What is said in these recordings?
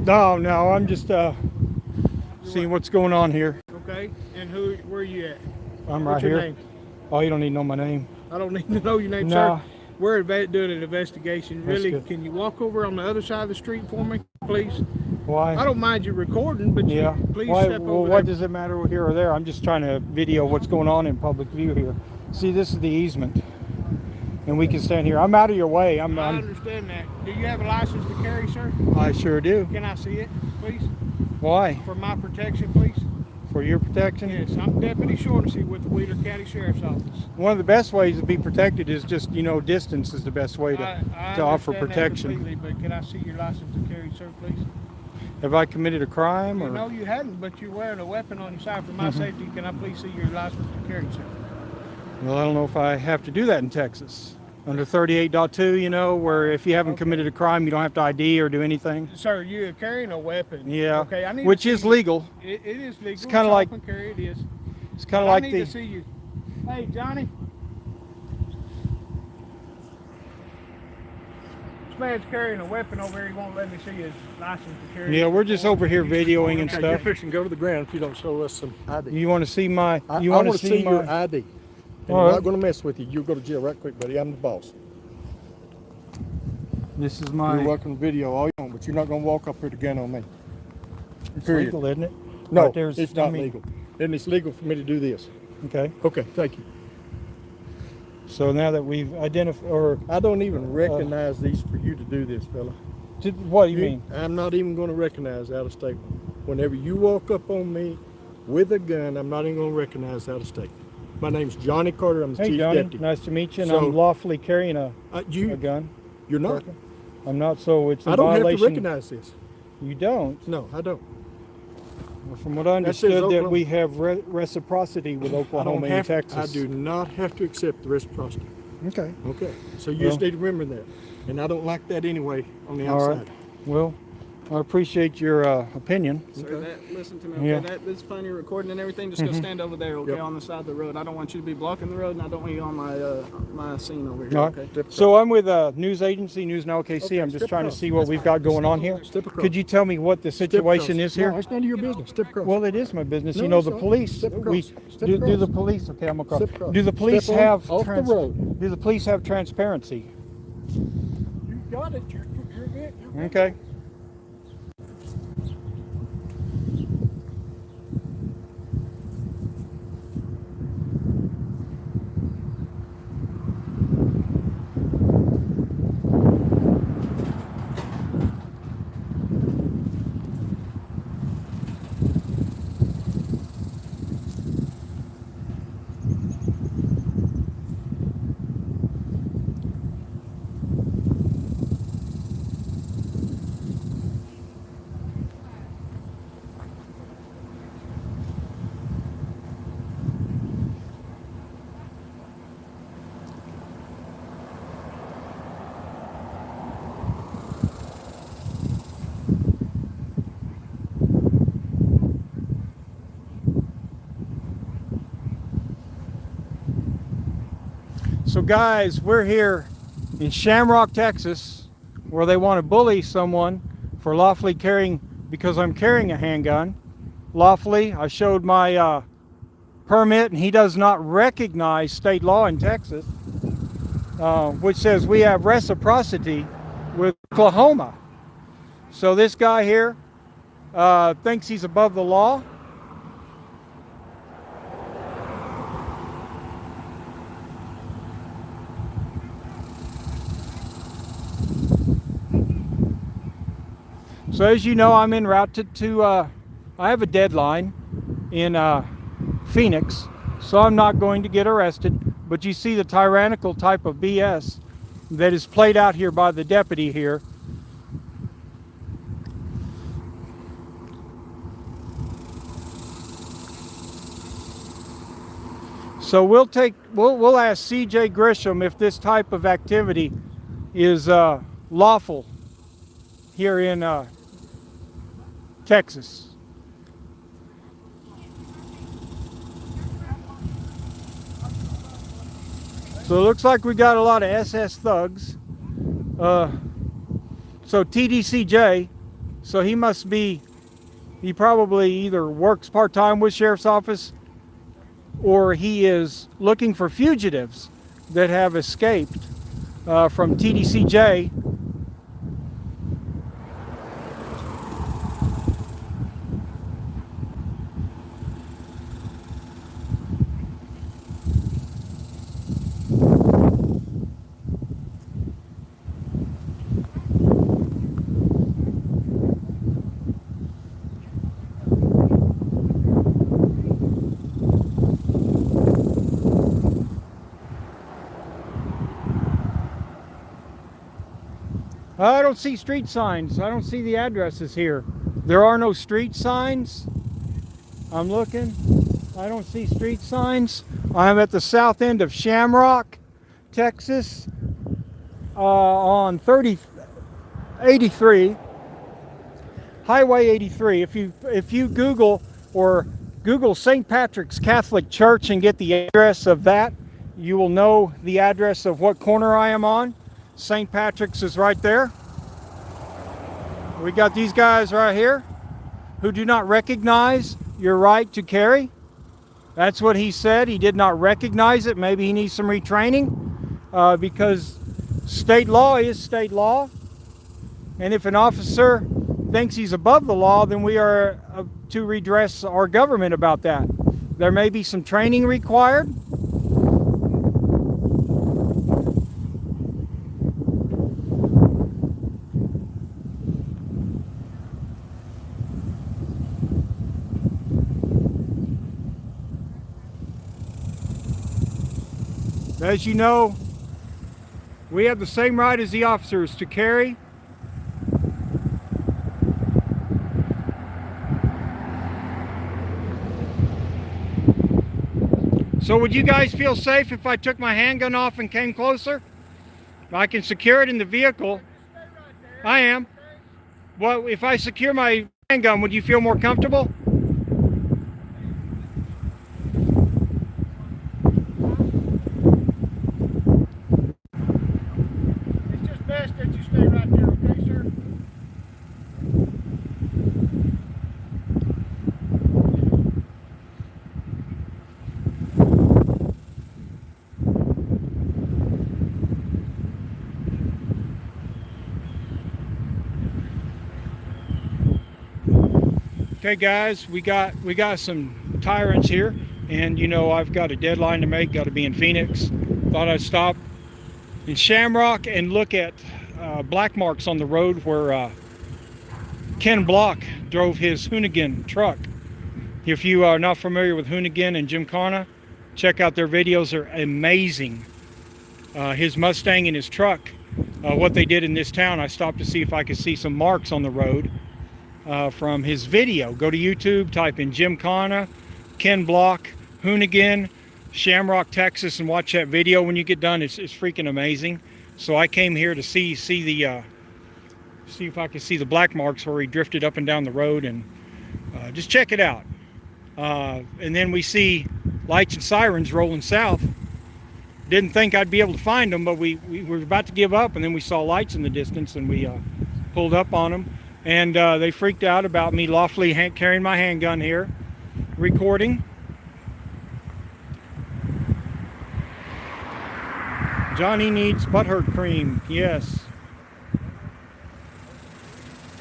No, I'm just seeing what's going on here. Okay. And where are you at? I'm What's right your here. name? Oh, you don't need to know my name. I don't need to know your name, No. sir. We're doing an investigation. That's Really, good. can you walk over on the other side of the street for me, please? Why? I don't mind you recording, but Yeah. please Why? step Well, over what there. does it matter here or there? I'm just trying to video what's going on in public view here. See, this is the easement, and we can stand here. I'm out of your way. I understand that. Do you have a license to carry, sir? I sure do. Can I see it, please? Why? For my protection, please? For your protection? Yes, I'm Deputy Shortesy with the Wheeler County Sheriff's Office. One of the best ways to be protected is just, distance is the best way to offer I understand protection. that completely, but can I see your license to carry, sir, please? Have I committed a crime? Or? No, you hadn't, but you're wearing a weapon on your side. For my safety, can I please see your license to carry, sir? Well, I don't know if I have to do that in Texas. Under 38.2, where if you haven't committed a crime, you don't have to ID or do anything. Sir, you're carrying a weapon. Yeah, Okay, I need which to is see legal. It is legal. It's kind of like open carry. It is. it's kind of But like I need the. to see you. Hey, Johnny. This man's carrying a weapon over here. He won't let me see his license to carry. Yeah, we're just over here videoing and Okay, you're stuff. fixing to go to the ground if you don't show us some ID. You want to see my? I You want want to to see my? your ID. And All I'm right. not going to mess with you. You'll go to jail right quick, buddy. I'm the boss. This is my. You're welcome to video all you want, but you're not going to walk up here with a gun on me. It's period. legal, isn't it? No, Right there's- it's not legal. And it's legal for me to do this. Okay. Okay, thank you. So now that we've identified, or I don't even recognize these for you to do this, fella. what do you mean? I'm not even going to recognize out of state. Whenever you walk up on me with a gun, I'm not even going to recognize out of state. My name's Johnny Carter. I'm the Hey, chief Johnny. deputy. Nice to meet you. And So- I'm lawfully carrying a You, gun. you're not. I'm not. So it's a I don't have violation. to recognize this. You don't. No, I don't. Well, from what I That says understood, that Oklahoma. we have reciprocity with I Oklahoma don't and have. Texas. I do not have to accept the reciprocity. Okay. Okay. So you Well- just need to remember that. And I don't like that anyway on the All outside. right. Well, I appreciate your opinion. Sir, Okay. listen to me, okay? Yeah. That's fine, you're recording and everything. Just go stand over there, okay, Yep. on the side of the road. I don't want you to be blocking the road, and I don't want you on my scene over here, All right. okay? So I'm with a news agency, News Now OKC. Okay, I'm just step trying to across. see what we've got going on here. Step across. Could you tell me what the situation is here? No, it's none of your business. Step across. Well, it is my business. No, The it's not. police. Step across. We Step do across. the police. Okay, I'm across. Step across. Do the police Step on- have off the road. Do the police have transparency? You got it. You're good. You're good. Okay. So guys, we're here in Shamrock, Texas, where they want to bully someone for lawfully carrying, because I'm carrying a handgun. Lawfully, I showed my permit, and he does not recognize state law in Texas, which says we have reciprocity with Oklahoma. So this guy here thinks he's above the law. So as you know, I'm en route to I have a deadline in Phoenix, so I'm not going to get arrested. But you see the tyrannical type of BS that is played out here by the deputy here. So we'll ask CJ Grisham if this type of activity is lawful here in Texas. So it looks like we got a lot of SS thugs. So TDCJ So he probably either works part-time with Sheriff's Office or he is looking for fugitives that have escaped from TDCJ. I don't see street signs. I don't see the addresses here. There are no street signs. I'm looking. I don't see street signs. I'm at the south end of Shamrock, Texas, on 83, Highway 83. If you Google St. Patrick's Catholic Church and get the address of that, you will know the address of what corner I am on. St. Patrick's is right there. We got these guys right here who do not recognize your right to carry. That's what he said. He did not recognize it. Maybe he needs some retraining because state law is state law. And if an officer thinks he's above the law, then we are to redress our government about that. There may be some training required. As you know, we have the same right as the officers to carry. So would you guys feel safe if I took my handgun off and came closer? I can secure it in the vehicle. I am. Well, if I secure my handgun, would you feel more comfortable? Okay guys, we got some tyrants here, and you know I've got a deadline to make, got to be in Phoenix. Thought I'd stop in Shamrock and look at black marks on the road where Ken Block drove his Hoonigan truck. If you are not familiar with Hoonigan and Gymkhana, check out their videos, they're amazing. His Mustang and his truck, what they did in this town, I stopped to see if I could see some marks on the road. From his video. Go to YouTube, type in Gymkhana, Ken Block, Hoonigan, Shamrock, Texas, and watch that video. When you get done, it's freaking amazing. So I came here to see if I could see the black marks where he drifted up and down the road, and just check it out. And then we see lights and sirens rolling south. Didn't think I'd be able to find them, but we were about to give up, and then we saw lights in the distance, and we pulled up on them. And they freaked out about me lawfully carrying my handgun here, recording. Johnny needs butthurt cream. Yes.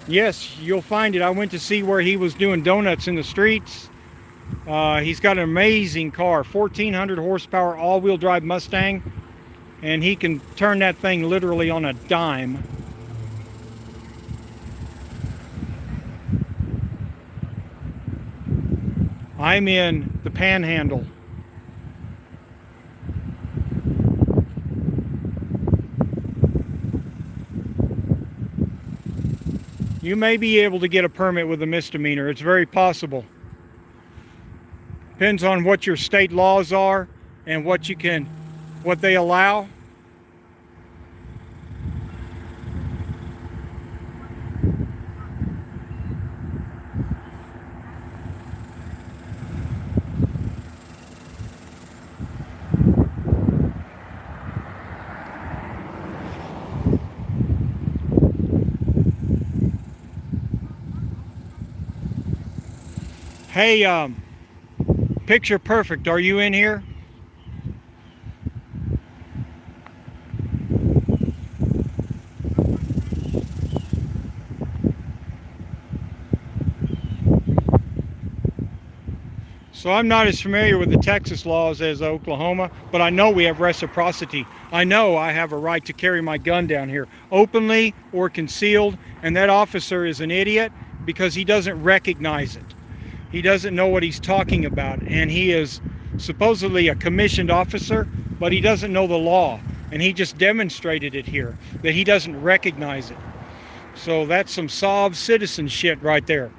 Yes, you'll find it. I went to see where he was doing donuts in the streets. He's got an amazing car, 1,400 horsepower, all-wheel drive Mustang, and he can turn that thing literally on a dime. I'm in the Panhandle. You may be able to get a permit with a misdemeanor. It's very possible. Depends on what your state laws are and what they allow. Hey, picture perfect. Are you in here? So I'm not as familiar with the Texas laws as Oklahoma, but I know we have reciprocity. I know I have a right to carry my gun down here, openly or concealed, and that officer is an idiot because he doesn't recognize it. He doesn't know what he's talking about, and he is supposedly a commissioned officer, but he doesn't know the law, and he just demonstrated it here, that he doesn't recognize it. So that's some SOV citizen shit right there.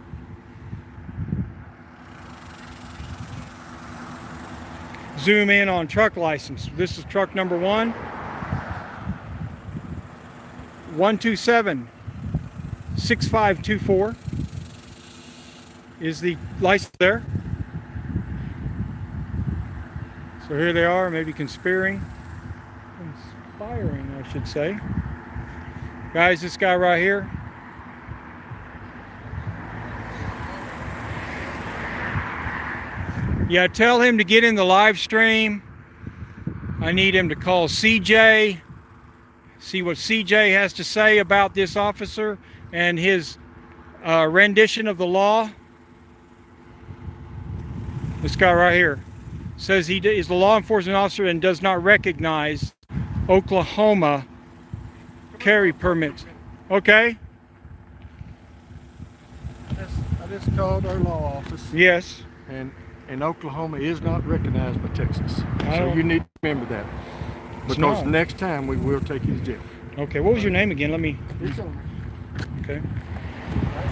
Zoom in on truck license. This is truck number 127-6524 is the license there. So here they are, maybe conspiring, I should say. Guys, this guy right here. Yeah, tell him to get in the live stream. I need him to call CJ, see what CJ has to say about this officer and his rendition of the law. This guy right here says he is the law enforcement officer and does not recognize Oklahoma carry permits. Okay? I just called our law office. Yes. And Oklahoma is not recognized by Texas. So you need to remember that. Because next time we will take you to jail. Okay, what was your name again? Let me... It's over. Okay.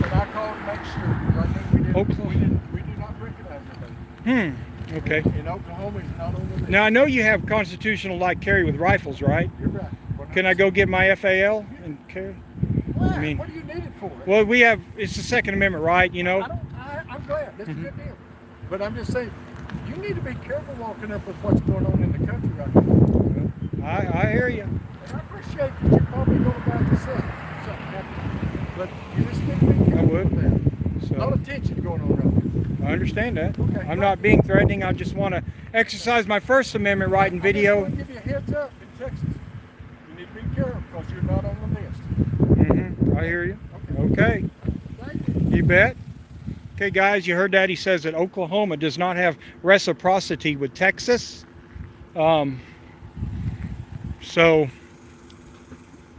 But I called to make sure, because I knew we do not recognize anything. Okay. And Oklahoma is not on the list. Now, I know you have constitutional light carry with rifles, right? You're right. Can I go get my FAL and carry? Why? I mean, What do you need it for? Well, we have, it's the Second Amendment right, you know? I'm glad. That's a good deal. But I'm just saying, you need to be careful walking up with what's going on in the country right now. I hear you. And I appreciate that you're probably going back to say something happened. But you just need to be careful I would. with that. A So, lot of tension going on right now. I understand that. Okay. I'm not being threatening. I just want to exercise my First Amendment right in video. I just want to give you a heads up in Texas. You need to be careful because you're not on the list. I hear you. Okay. Thank you. You bet. Okay, guys, you heard that. He says that Oklahoma does not have reciprocity with Texas. So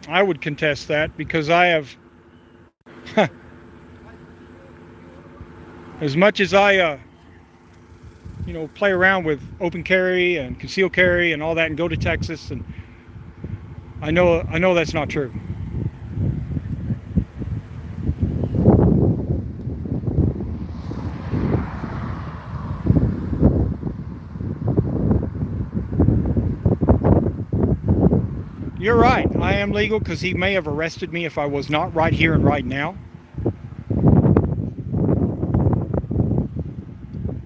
I would contest that because I have, as much as I, play around with open carry and concealed carry and all that and go to Texas, and I know that's not true. You're right. I am legal because he may have arrested me if I was not right here and right now.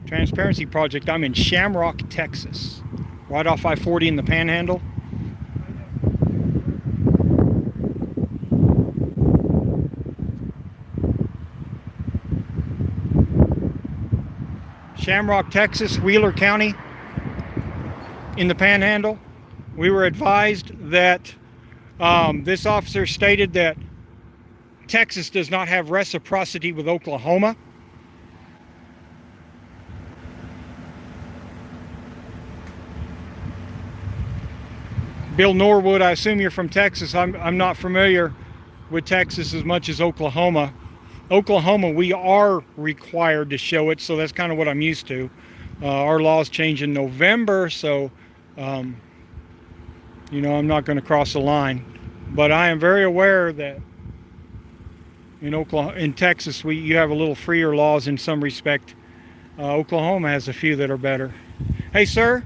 Transparency Project. I'm in Shamrock, Texas, right off I-40 in the Panhandle. Shamrock, Texas, Wheeler County in the Panhandle. We were advised that this officer stated that Texas does not have reciprocity with Oklahoma. Bill Norwood, I assume you're from Texas. I'm not familiar with Texas as much as Oklahoma. Oklahoma, we are required to show it, so that's kind of what I'm used to. Our laws change in November, so I'm not going to cross the line. But I am very aware that in Texas, you have a little freer laws in some respect. Oklahoma has a few that are better. Hey, sir.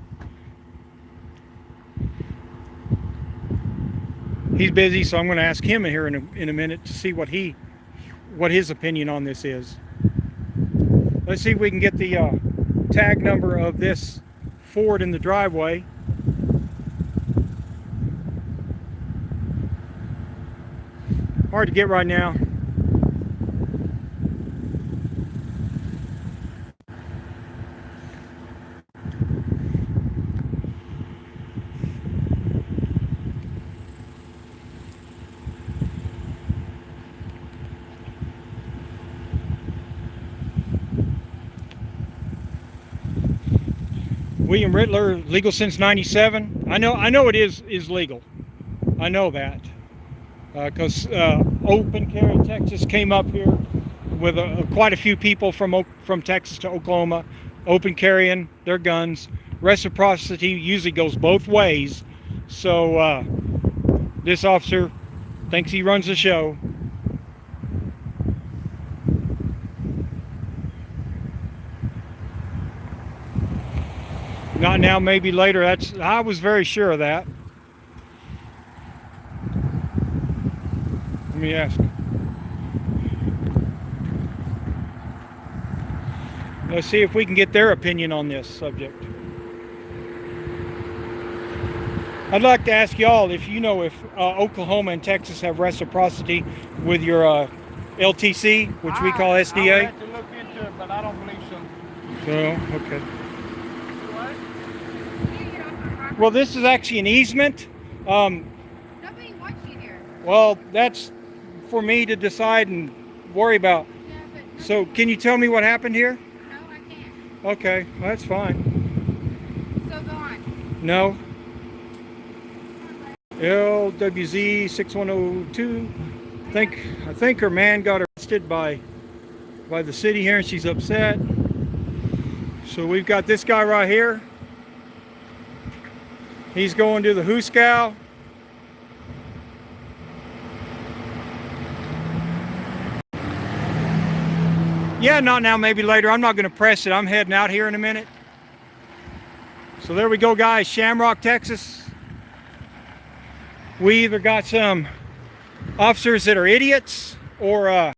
He's busy, so I'm going to ask him here in a minute to see what his opinion on this is. Let's see if we can get the tag number of this Ford in the driveway. Hard to get right now. William Rittler, legal since '97. I know it is legal. I know that because Open Carry Texas came up here with quite a few people from Texas to Oklahoma, open carrying their guns. Reciprocity usually goes both ways, so this officer thinks he runs the show. Not now, maybe later. I was very sure of that. Let me ask. Let's see if we can get their opinion on this subject. I'd like to ask y'all if you know if Oklahoma and Texas have reciprocity with your LTC, which we call SDA. I'll have to look into it, but I don't believe so. Oh, okay. Well, this is actually an easement. Nobody wants you here. Well, that's for me to decide and worry about. Yeah, but So, can you tell me what happened here? no, I can't. Okay, well, that's fine. So go on. No. LWZ 6102. I think her man got arrested by the city here, and she's upset. So we've got this guy right here. He's going to the Hooskow. Yeah, not now, maybe later. I'm not going to press it. I'm heading out here in a minute. So there we go, guys. Shamrock, Texas. We either got some officers that are idiots or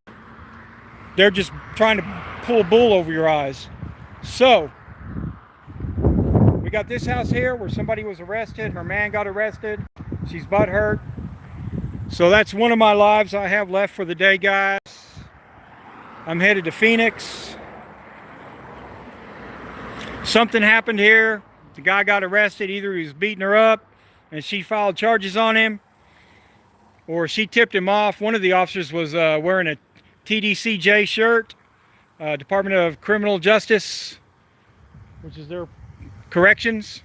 they're just trying to pull bull over your eyes. So, we got this house here where somebody was arrested. Her man got arrested. She's butthurt. So that's one of my lives I have left for the day, guys. I'm headed to Phoenix. Something happened here. The guy got arrested. Either he was beating her up and she filed charges on him, or she tipped him off. One of the officers was wearing a TDCJ shirt, Department of Criminal Justice, which is their corrections.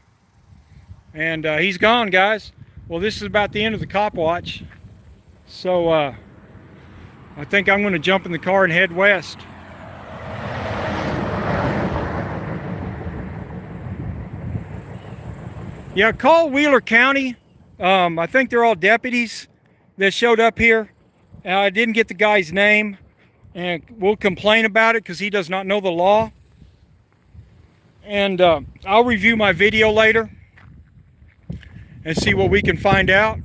And he's gone, guys. Well, this is about the end of the cop watch. So I think I'm going to jump in the car and head west. Yeah, call Wheeler County. I think they're all deputies that showed up here. I didn't get the guy's name, and we'll complain about it because he does not know the law. And I'll review my video later and see what we can find out.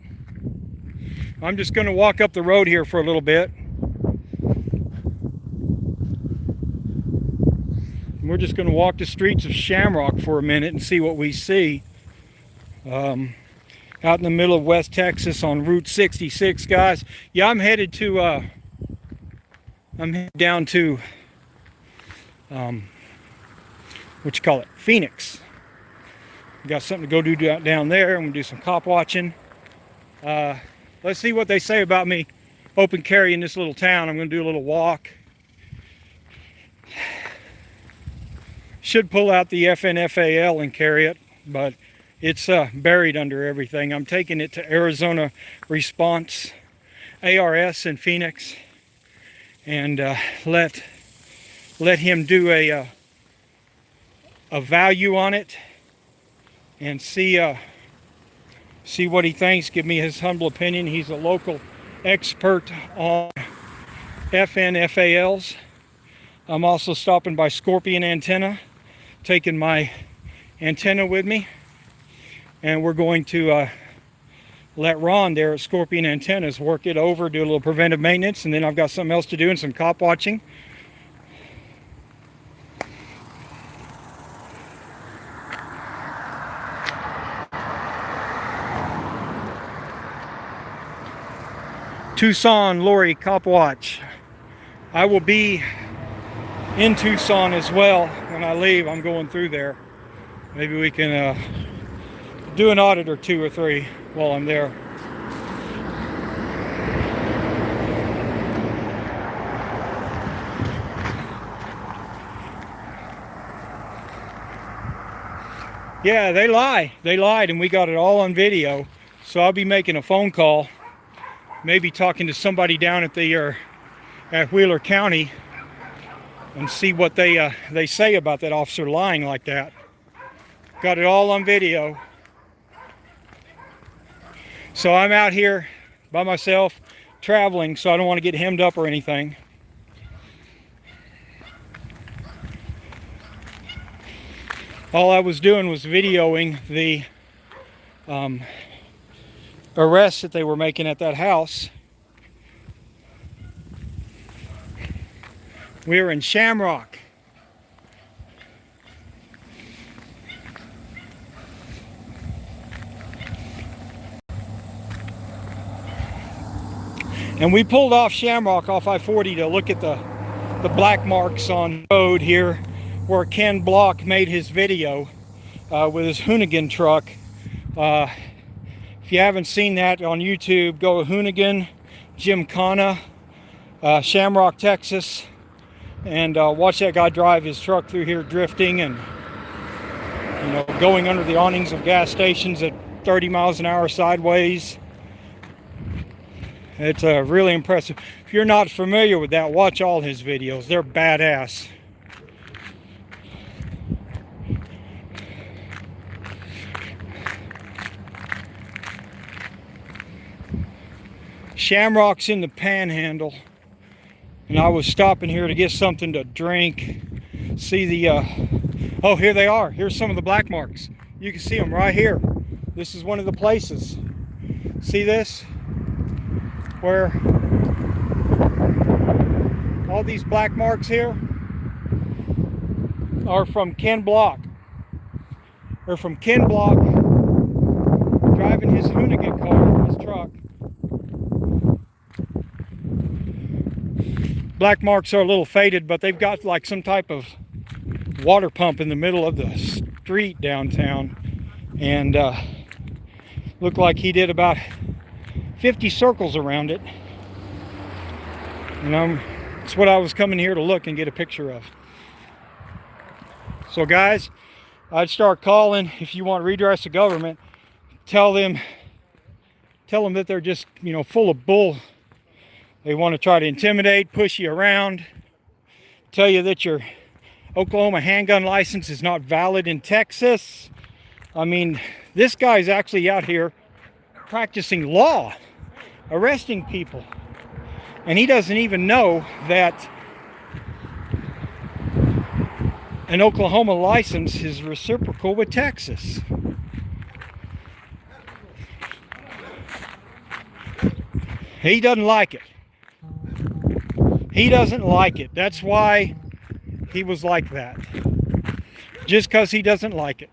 I'm just going to walk up the road here for a little bit. We're just going to walk the streets of Shamrock for a minute and see what we see. Out in the middle of West Texas on Route 66, guys. Yeah, I'm headed down to Phoenix. Got something to go do down there. I'm gonna do some cop watching. Let's see what they say about me open carry in this little town. I'm gonna do a little walk. Should pull out the FNFAL and carry it, but it's buried under everything. I'm taking it to Arizona Response, ARS in Phoenix, and let him do a value on it and see what he thinks. Give me his humble opinion. He's a local expert on FNFALs. I'm also stopping by Scorpion Antenna, taking my antenna with me. And we're going to let Ron there at Scorpion Antennas work it over, do a little preventive maintenance, and then I've got something else to do and some cop watching. Tucson Lori Cop Watch. I will be in Tucson as well when I leave. I'm going through there. Maybe we can do an audit or two or three while I'm there. Yeah, they lie. They lied, and we got it all on video. So I'll be making a phone call, maybe talking to somebody down at the at Wheeler County, and see what they say about that officer lying like that. Got it all on video. So I'm out here by myself, traveling, so I don't want to get hemmed up or anything. All I was doing was videoing the arrests that they were making at that house. We were in Shamrock. And we pulled off Shamrock off I-40 to look at the black marks on the road here where Ken Block made his video with his Hoonigan truck. If you haven't seen that on YouTube, go to Hoonigan, Gymkhana, Shamrock, Texas, and watch that guy drive his truck through here drifting and going under the awnings of gas stations at 30 miles an hour sideways. It's really impressive. If you're not familiar with that, watch all his videos. They're badass. Shamrock's in the Panhandle, and I was stopping here to get something to drink. See the oh, here they are. Here's some of the black marks. You can see them right here. This is one of the places. See this? Where all these black marks here are from Ken Block. They're from Ken Block driving his Hoonigan car, his truck. Black marks are a little faded, but they've got like some type of water pump in the middle of the street downtown, and looked like he did about 50 circles around it. And it's what I was coming here to look and get a picture of. So guys, I'd start calling. If you want redress of government, tell them that they're just full of bull. They want to try to intimidate, push you around, tell you that your Oklahoma handgun license is not valid in Texas. I mean, this guy's actually out here practicing law, arresting people, and he doesn't even know that an Oklahoma license is reciprocal with Texas. He doesn't like it. He doesn't like it. That's why he was like that. Just because he doesn't like it.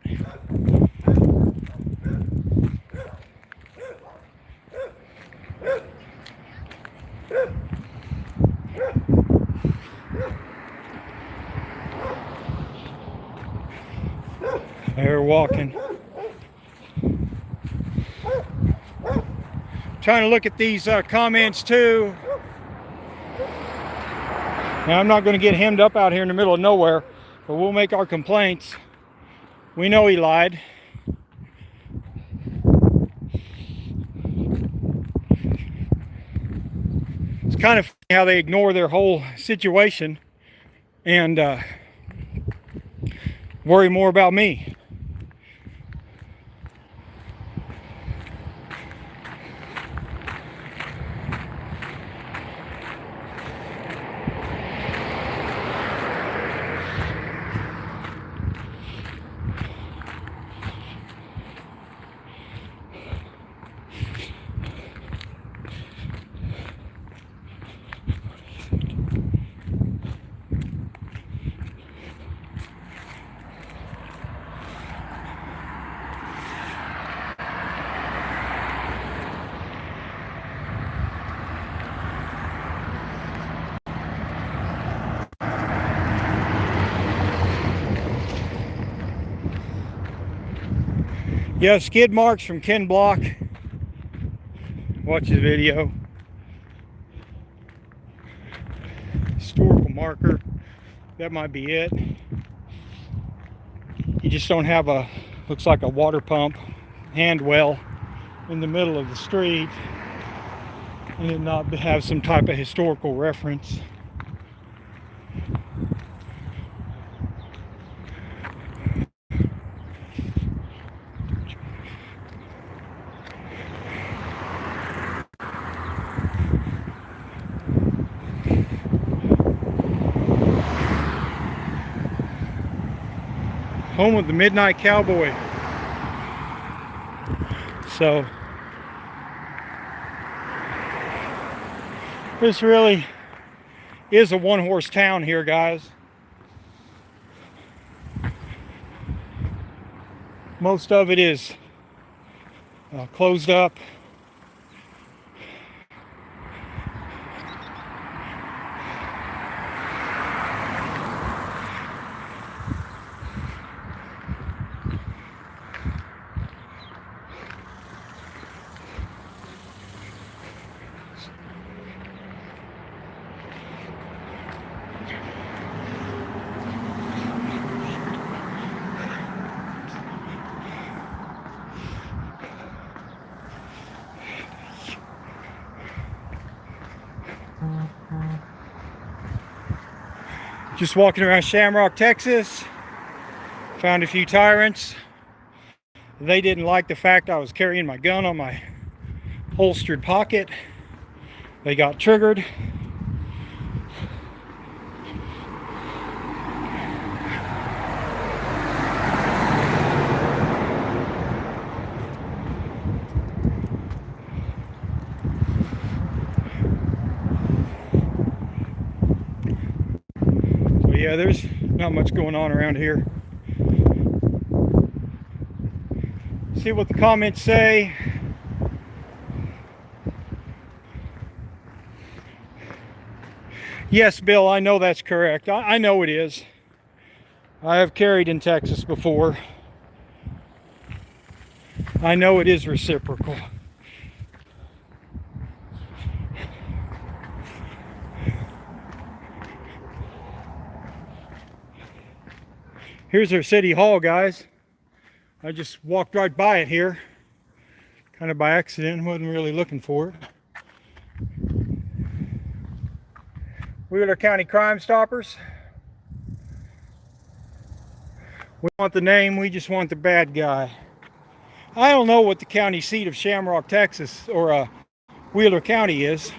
They're walking. Trying to look at these comments too. Now, I'm not going to get hemmed up out here in the middle of nowhere, but we'll make our complaints. We know he lied. It's kind of funny how they ignore their whole situation and worry more about me. Yeah, skid marks from Ken Block. Watch his video. Historical marker. That might be it. You just don't have a Looks like a water pump, hand well, in the middle of the street, and it not have some type of historical reference. Home of the Midnight Cowboy. So this really is a one-horse town here, guys. Most of it is closed up. Just walking around Shamrock, Texas. Found a few tyrants. They didn't like the fact I was carrying my gun on my holstered pocket. They got triggered. Yeah, there's not much going on around here. See what the comments say. Yes, Bill, I know that's correct. I know it is. I have carried in Texas before. I know it is reciprocal. Here's our city hall, guys. I just walked right by it here, kind of by accident, wasn't really looking for it. Wheeler County Crime Stoppers. We want the name, we just want the bad guy. I don't know what the county seat of Shamrock, Texas, or Wheeler County is.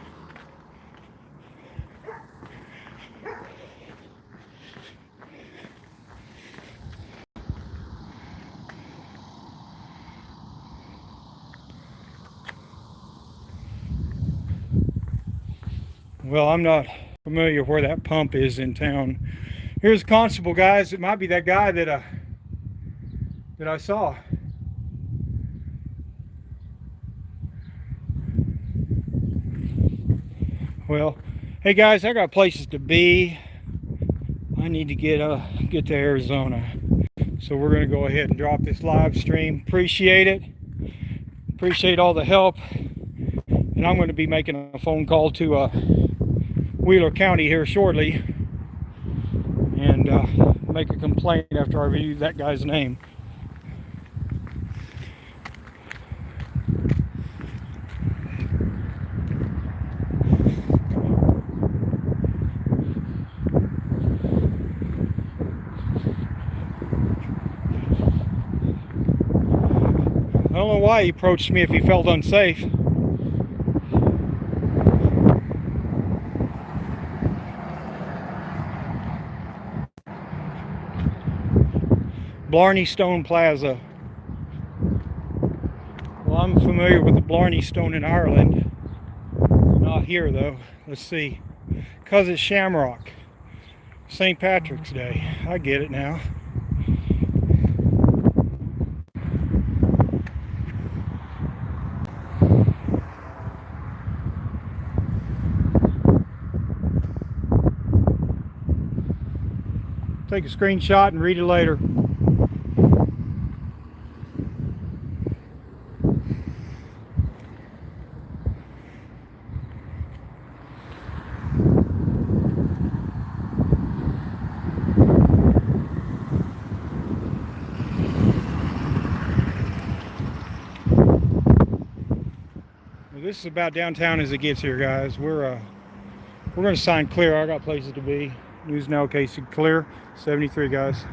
Well, I'm not familiar where that pump is in town. Here's a constable, guys. It might be that guy that I saw. Well, hey guys, I got places to be. I need to get to Arizona. So we're gonna go ahead and drop this live stream. Appreciate it. Appreciate all the help. And I'm going to be making a phone call to Wheeler County here shortly and make a complaint after I review that guy's name. I don't know why he approached me if he felt unsafe. Blarney Stone Plaza. Well, I'm familiar with the Blarney Stone in Ireland. Not here though. Let's see. Because it's Shamrock. St. Patrick's Day. I get it now. Take a screenshot and read it later. this is about downtown as it gets here, guys. We're going to sign clear. I got places to be. News now, Casey. Clear. 73, guys.